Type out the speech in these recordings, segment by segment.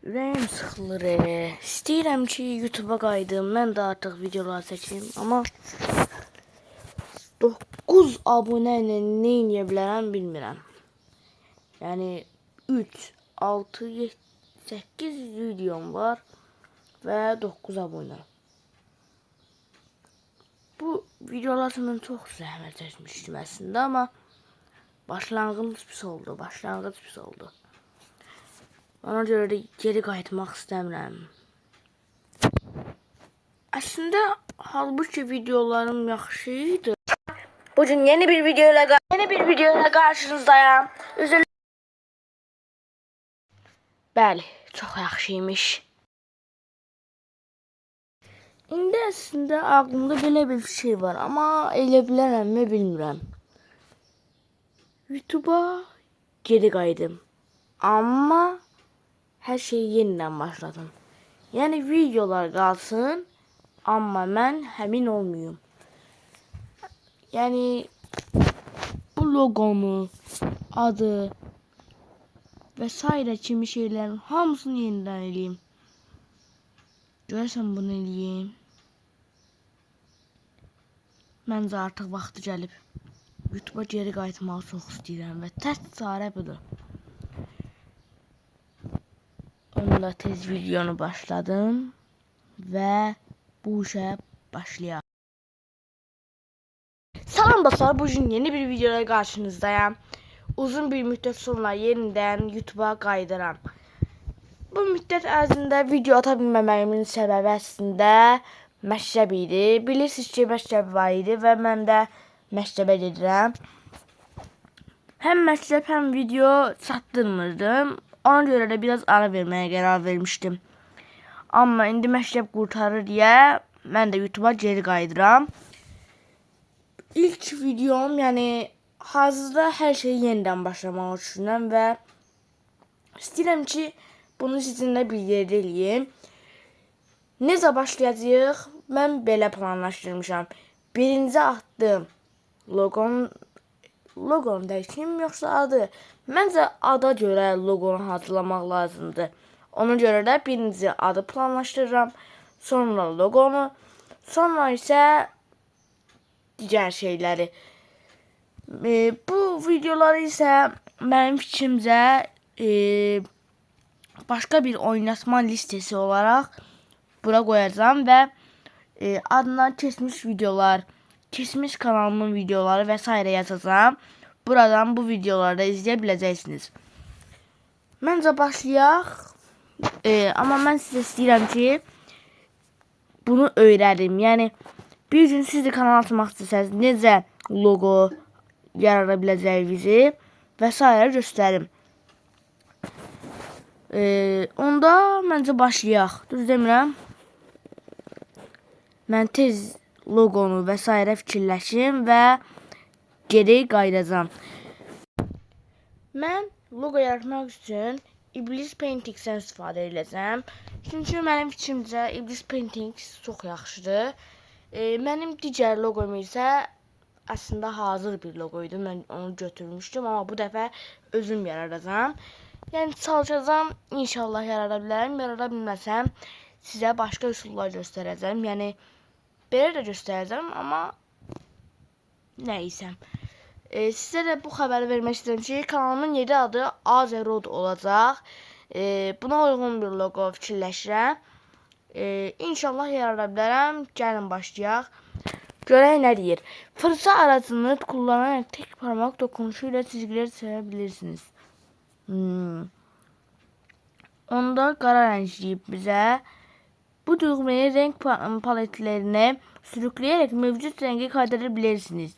Ürəyim sıxılır. İstəyirəm ki, YouTube'a qayıdım. Mən də artıq videolar çəkim. Amma 9 abunə ilə nə edə bilərəm bilmirəm. Yəni 3, 6, 7, 8 videom var və 9 abunə. Bu videolar üçün mən çox zəhmət çəkmişdim əslində, amma başlanğıc pis oldu. Ona görə də geri qayıtmaq istəmirəm. Əslində halbuki videolarım yaxşı idi. Bugün yeni bir videoyla qarşınızdayım. Bəli, çox yaxşı imiş. İndi əslində ağlımda belə bir şey var, amma elə bilərəmmi bilmirəm. YouTube'a geri qayıdım. Amma hər şeyi yenidən başladım. Yəni videolar qalsın, amma mən həmin olmayım. Yəni bu logomu, adı və s. kimi şeylərin hamısını yenidən eləyim. Görəsən bunu eləyim. Məncə artıq vaxtı gəlib. YouTube'a geri qayıtmağı çox istəyirəm və tək çarə budur. Onunla tez videonu başladım və bu işə başlayaq. Salam dostlar, bugün yeni bir videoyla qarşınızdayım. Uzun bir müddət sonra yenidən YouTube'a qayıdıram. Bu müddət ərzində video ata bilməməyimin səbəbi əslində məktəb idi. Bilirsiniz ki, məktəb var idi və mən də məktəbə gedirəm. Həm məktəb, həm video çatdırmırdım. Ona görə də biraz ara verməyə qərar vermişdim. Amma indi məktəb qurtarır deyə mən də YouTube'a geri qayıdıram. İlk videom, yəni hazırda hər şeyi yenidən başlamağı düşünürəm və istəyirəm ki, bunu sizinlə bir yerdə eləyim. Necə başlayacağıq? Mən belə planlaşdırmışam. Birinci atdım loqonu dəyişim yoxsa adı? Məncə ada görə loqonu hazırlamaq lazımdır. Ona görə də birinci adı planlaşdırıram, sonra loqonu, sonra isə digər şeyləri. Bu videoları isə mənim fikrimcə başqa bir oynatma listesi olaraq bura qoyacağam və adına keçmiş videolar, keçmiş kanalımın videoları və s. yazacağam. Buradan bu videoları da izləyə biləcəksiniz. Məncə başlayaq. Amma mən sizə istəyirəm ki, bunu öyrənim. Yəni bir gün siz də kanal açmaq istəsəniz, necə logo yarada biləcəyinizi və s. göstərim. Onda məncə başlayaq. Düz demirəm. Mən tez loqonu və s. fikirləşim və geri qayıdacağam. Mən logo yaratmaq üçün Iblis Paintings'dən istifadə edəcəm. Çünki mənim fikrimcə Iblis Paintings çox yaxşıdır. Mənim digər loqom isə əslində hazır bir loqoydu. Mən onu götürmüşdüm, amma bu dəfə özüm yaradacağam. Yəni çalışacağam, inşallah yarada bilərəm. Yarada bilməsəm sizə başqa üsullar göstərəcəm. Yəni belə də göstərəcəm, amma nəysəm. Sizə də bu xəbəri vermək istəyirəm ki, kanalımın yeni adı Azerod olacaq. Buna uyğun bir loqo fikirləşirəm. İnşallah yarada bilərəm. Gəlin başlayaq. Görək nə deyir. Fırça aracını kullanaraq tek parmaq dokunuşu ilə çizgiləri çəkə bilirsiniz. Onda qara rəngləyib bizə. Bu düğməni renk paletlərinə sürükləyərək mövcud rəngi qaytarı bilirsiniz.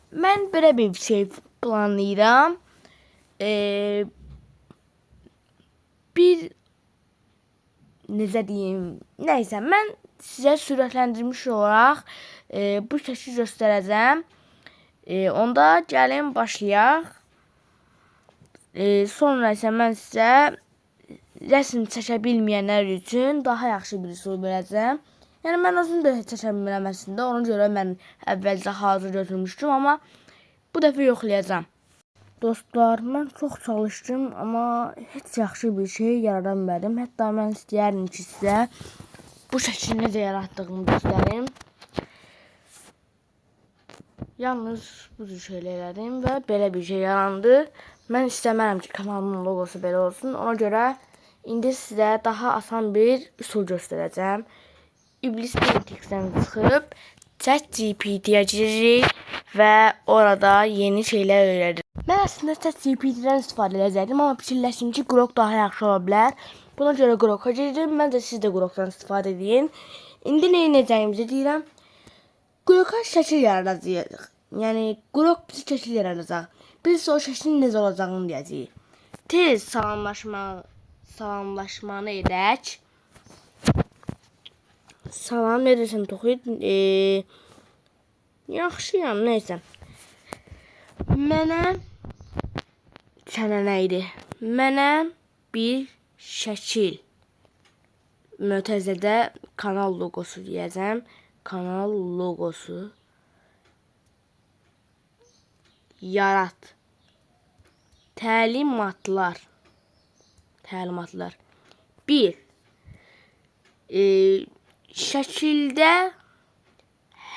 Mən belə bir şey planlayıram. Necə deyim? Nəysə, mən sizə sürətləndirmiş olaraq bu şəkli göstərəcəm. Onda gəlin başlayaq. Sonra isə mən sizə rəsm çəkə bilməyənlər üçün daha yaxşı bir üsul verəcəm. Yəni mən özüm də çəkə bilmirəm əslində. Ona görə mən əvvəlcə hazır götürmüşdüm, amma bu dəfə yoxlayacağam. Dostlar, mən çox çalışdım, amma heç yaxşı bir şey yarada bilmədim. Hətta mən istəyərdim ki, sizə bu şəkildə necə yaratdığımı göstərim. Yalnız bu cür şeylər elədim və belə bir şey yarandı. Mən istəmərəm ki, kanalımın logosu belə olsun. Ona görə indi sizə daha asan bir üsul göstərəcəm. İblis Paintix'dən çıxıb ChatGPT-yə giririk və orada yeni şeylər öyrənirik. Mən əslində ChatGPT-dən istifadə edəcəkdim, amma fikirləşdim ki, Grok daha yaxşı ola bilər. Buna görə Grok'a girdim. Məncə siz də Grok'dan istifadə edin. İndi nə edəcəyimizi deyirəm. Grok'a şəkil yaradacağıq. Yəni Grok bizi şəkil yaradacaq. Biz o şəklin necə olacağını deyəcəyik. Tez salamlaşmanı edək. Salam, ne desem Toxid? Yaxşıyam, neysə. Sənə nə idi? Mənə bir şəkil. Mötəzədə kanal logosu deyəcəm. Kanal logosu. Yarat. Təlimatlar. Bir. Şəkildə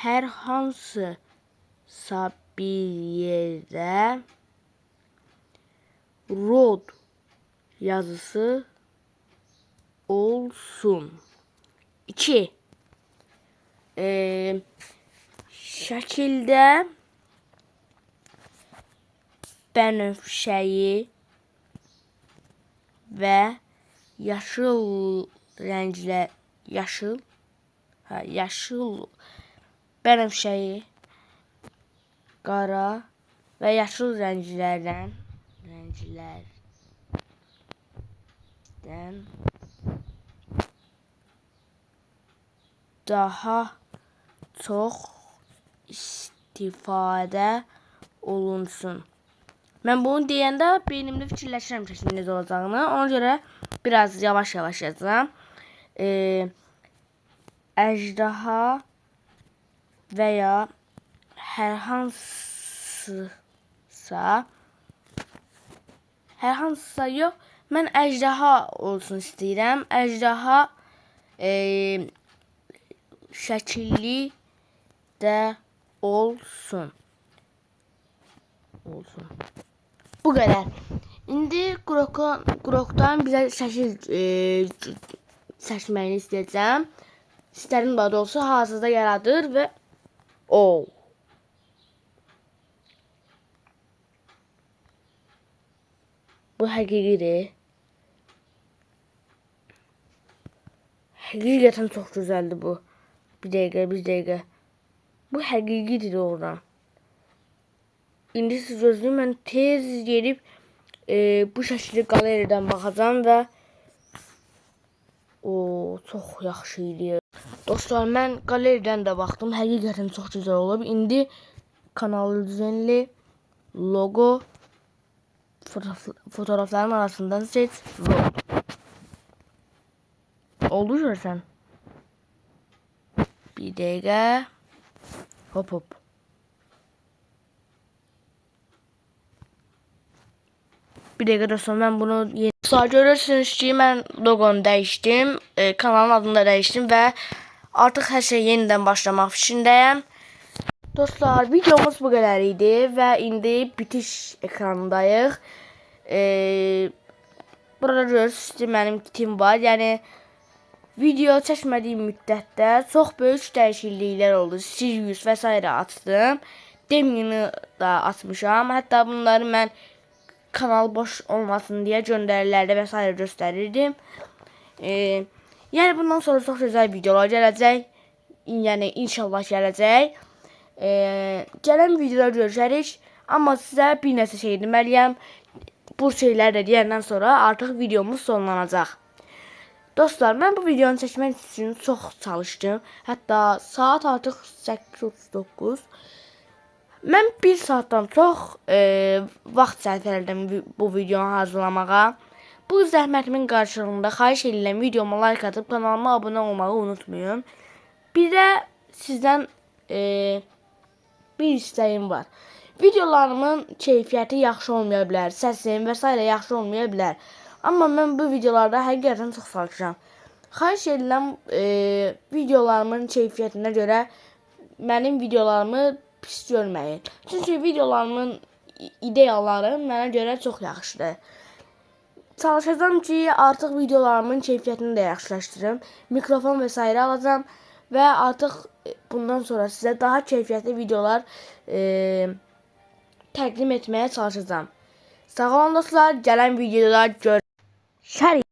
hər hansısa bir yerdə rod yazısı olsun. 2. Şəkildə bənövşəyi və yaşıl rənglər, yaşıl bənövşəyi, qara və yaşıl rənglərdən daha çox istifadə olunsun. Mən bunu deyəndə beynimdə fikirləşirəm ki, necə olacağını. Ona görə biraz yavaş-yavaş yazacağam. Əjdaha və ya hər hansısa yox, mən əjdaha olsun istəyirəm. Əjdaha şəkilli də olsun. Bu qədər. İndi Grok'dan bizə şəkil seçməyini istəyəcəm. İstədim daha doğrusu hazırda yaradır və bu həqiqidir. Həqiqətən çox gözəldir bu. Bir dəqiqə. Bu həqiqidir doğrudan. İndi siz gözləyin, mən tez gelib bu şəkildə qaleryadan baxacağam və çox yaxşı idi. Dostlar, mən qaleryadan da baxdım. Həqiqətən çox gözəl olub. İndi kanal düzenli logo fotoğrafların arasından seç rod. Oldu görsən. Bir dəqiqə. Hop. Bir dəqiqə dostlar, mən bunu görürsünüz ki, mən logonu dəyişdim, kanalın adını da dəyişdim və artıq hər şey yenidən başlamaq fikrindəyəm. Dostlar, videomuz bu qədər idi və indi bitiş ekranındayıq. Burada görürsünüz ki, mənim kitim var. Yəni video çəkmədiyim müddətdə çox böyük dəyişikliklər oldu. Sirius və s. açdım. Demi'ni da açmışam. Hətta bunları mən kanal boş olmasın deyə göndərilərdə və s. göstərirdim. Yəni bundan sonra çox gözəl videolar gələcək. Yəni inşallah gələcək. Gələn videoda görüşərik. Amma sizə bir nəsə şey deməliyəm. Bu şeyləri də deyəndən sonra artıq videomuz sonlanacaq. Dostlar, mən bu videonu çəkmək üçün çox çalışdım. Hətta saat artıq 8:39. Mən 1 saatdan çox vaxt sərf elədim bu videonu hazırlamağa. Bu zəhmətimin qarşılığında xahiş edirəm videoma like atıb kanalıma abunə olmağı unutmayın. Bir də sizdən bir istəyim var. Videolarımın keyfiyyəti yaxşı olmaya bilər, səsim və s. yaxşı olmaya bilər. Amma mən bu videolarda həqiqətən çox çalışıram. Xahiş edirəm videolarımın keyfiyyətinə görə mənim videolarımı pis görməyin. Çünki videolarımın ideyaları mənə görə çox yaxşıdır. Çalışacağım ki, artıq videolarımın keyfiyyətini də yaxşılaşdırım. Mikrofon və s. alacağım və artıq bundan sonra sizə daha keyfiyyətli videolar təqdim etməyə çalışacağım. Sağ olun dostlar, gələn videoda görüşürüz.